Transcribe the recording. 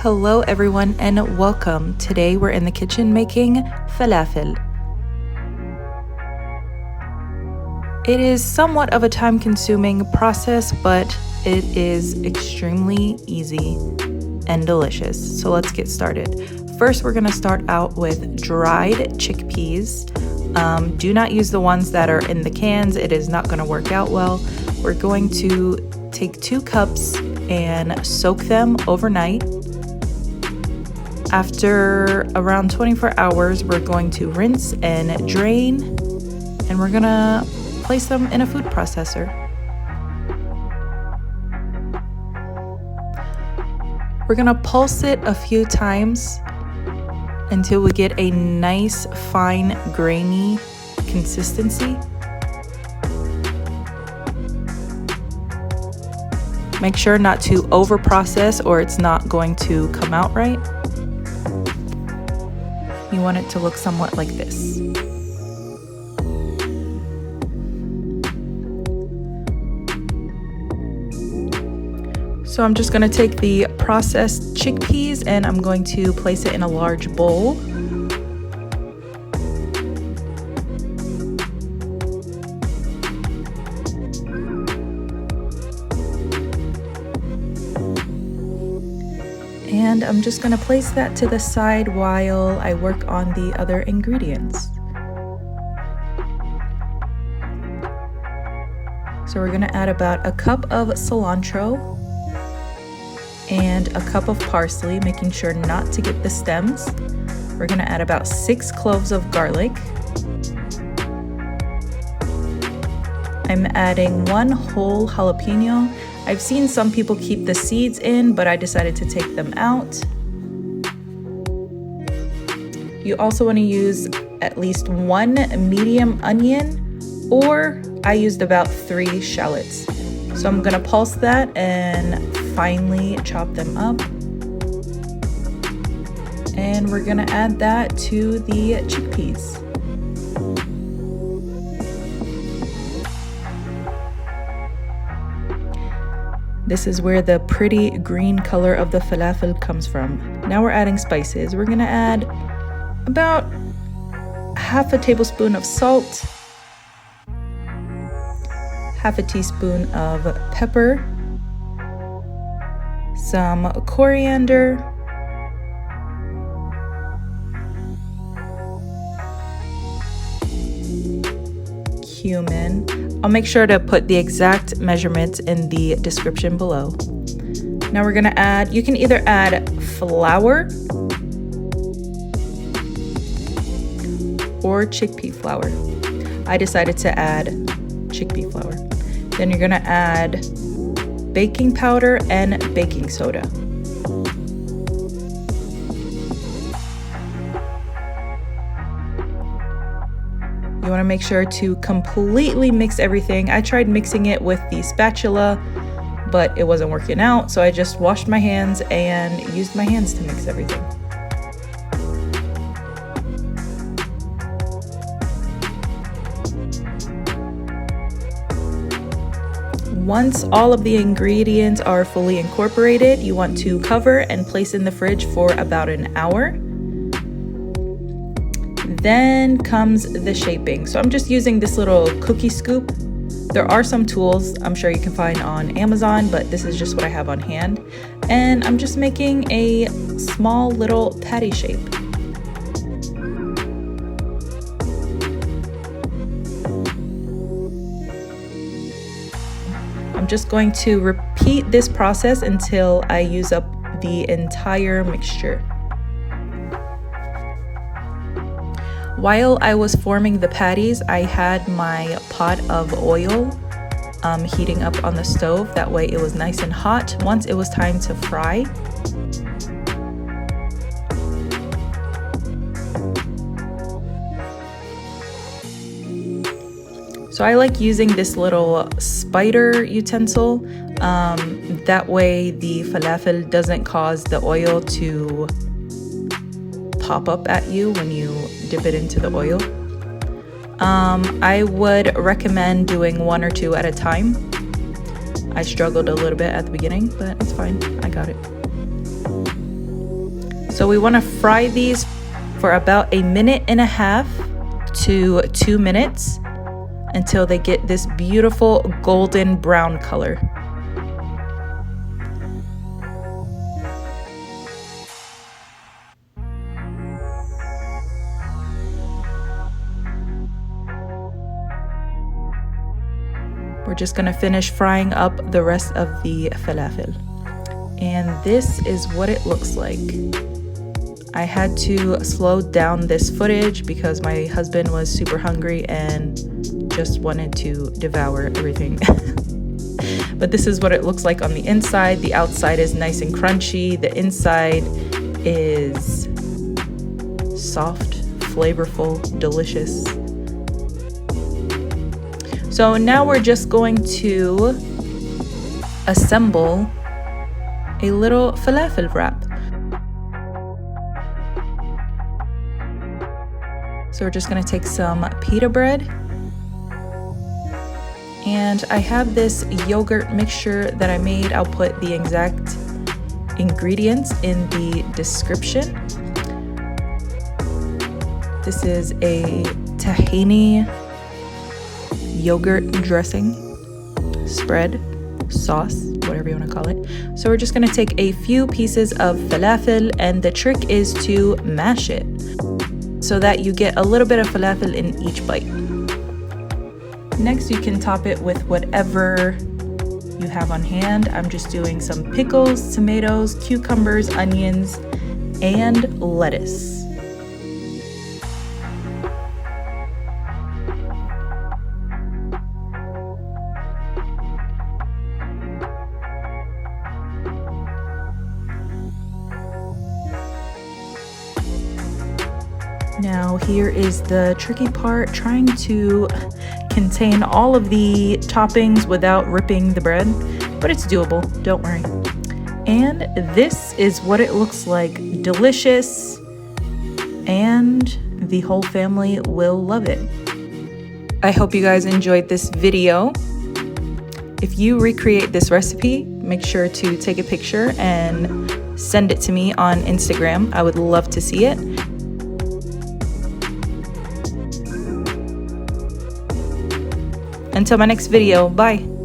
Hello everyone and welcome. Today we're in the kitchen making falafel. It is somewhat of a time-consuming process, but it is extremely easy and delicious. So let's get started. First, we're gonna start out with dried chickpeas. Do not use the ones that are in the cans. It is not gonna work out well. We're going to take 2 cups and soak them overnight. After around 24 hours, we're going to rinse and drain, and we're gonna place them in a food processor. We're gonna pulse it a few times until we get a nice, fine, grainy consistency. Make sure not to over process or it's not going to come out right. You want it to look somewhat like this. So I'm just going to take the processed chickpeas and I'm going to place it in a large bowl. And I'm just going to place that to the side while I work on the other ingredients. So we're going to add about a cup of cilantro and a cup of parsley, making sure not to get the stems. We're going to add about 6 cloves of garlic. I'm adding 1 whole jalapeno. I've seen some people keep the seeds in, but I decided to take them out. You also want to use at least 1 medium onion, or I used about 3 shallots. So I'm going to pulse that and finely chop them up. And we're going to add that to the chickpeas. This is where the pretty green color of the falafel comes from. Now we're adding spices. We're gonna add about half a tablespoon of salt, half a teaspoon of pepper, some coriander, cumin. I'll make sure to put the exact measurements in the description below. Now we're gonna add, you can either add flour or chickpea flour. I decided to add chickpea flour. Then you're gonna add baking powder and baking soda. You want to make sure to completely mix everything. I tried mixing it with the spatula, but it wasn't working out, so I just washed my hands and used my hands to mix everything. Once all of the ingredients are fully incorporated, you want to cover and place in the fridge for about an hour. Then comes the shaping. So I'm just using this little cookie scoop. There are some tools I'm sure you can find on Amazon, but this is just what I have on hand. And I'm just making a small little patty shape. I'm just going to repeat this process until I use up the entire mixture. While I was forming the patties, I had my pot of oil heating up on the stove. That way it was nice and hot once it was time to fry. So I like using this little spider utensil. That way the falafel doesn't cause the oil to pop up at you when you dip it into the oil. I would recommend doing 1 or 2 at a time. I struggled a little bit at the beginning, but it's fine. I got it. So we want to fry these for about 1.5 minutes to 2 minutes until they get this beautiful golden brown color. We're just gonna finish frying up the rest of the falafel. And this is what it looks like. I had to slow down this footage because my husband was super hungry and just wanted to devour everything. But this is what it looks like on the inside. The outside is nice and crunchy. The inside is soft, flavorful, delicious. So now we're just going to assemble a little falafel wrap. So we're just gonna take some pita bread. And I have this yogurt mixture that I made. I'll put the exact ingredients in the description. This is a tahini yogurt dressing, spread, sauce, whatever you want to call it. So we're just going to take a few pieces of falafel, and the trick is to mash it so that you get a little bit of falafel in each bite. Next, you can top it with whatever you have on hand. I'm just doing some pickles, tomatoes, cucumbers, onions, and lettuce. Now here is the tricky part, trying to contain all of the toppings without ripping the bread, but it's doable, don't worry. And this is what it looks like. Delicious, and the whole family will love it. I hope you guys enjoyed this video. If you recreate this recipe, make sure to take a picture and send it to me on Instagram. I would love to see it. Until my next video, bye.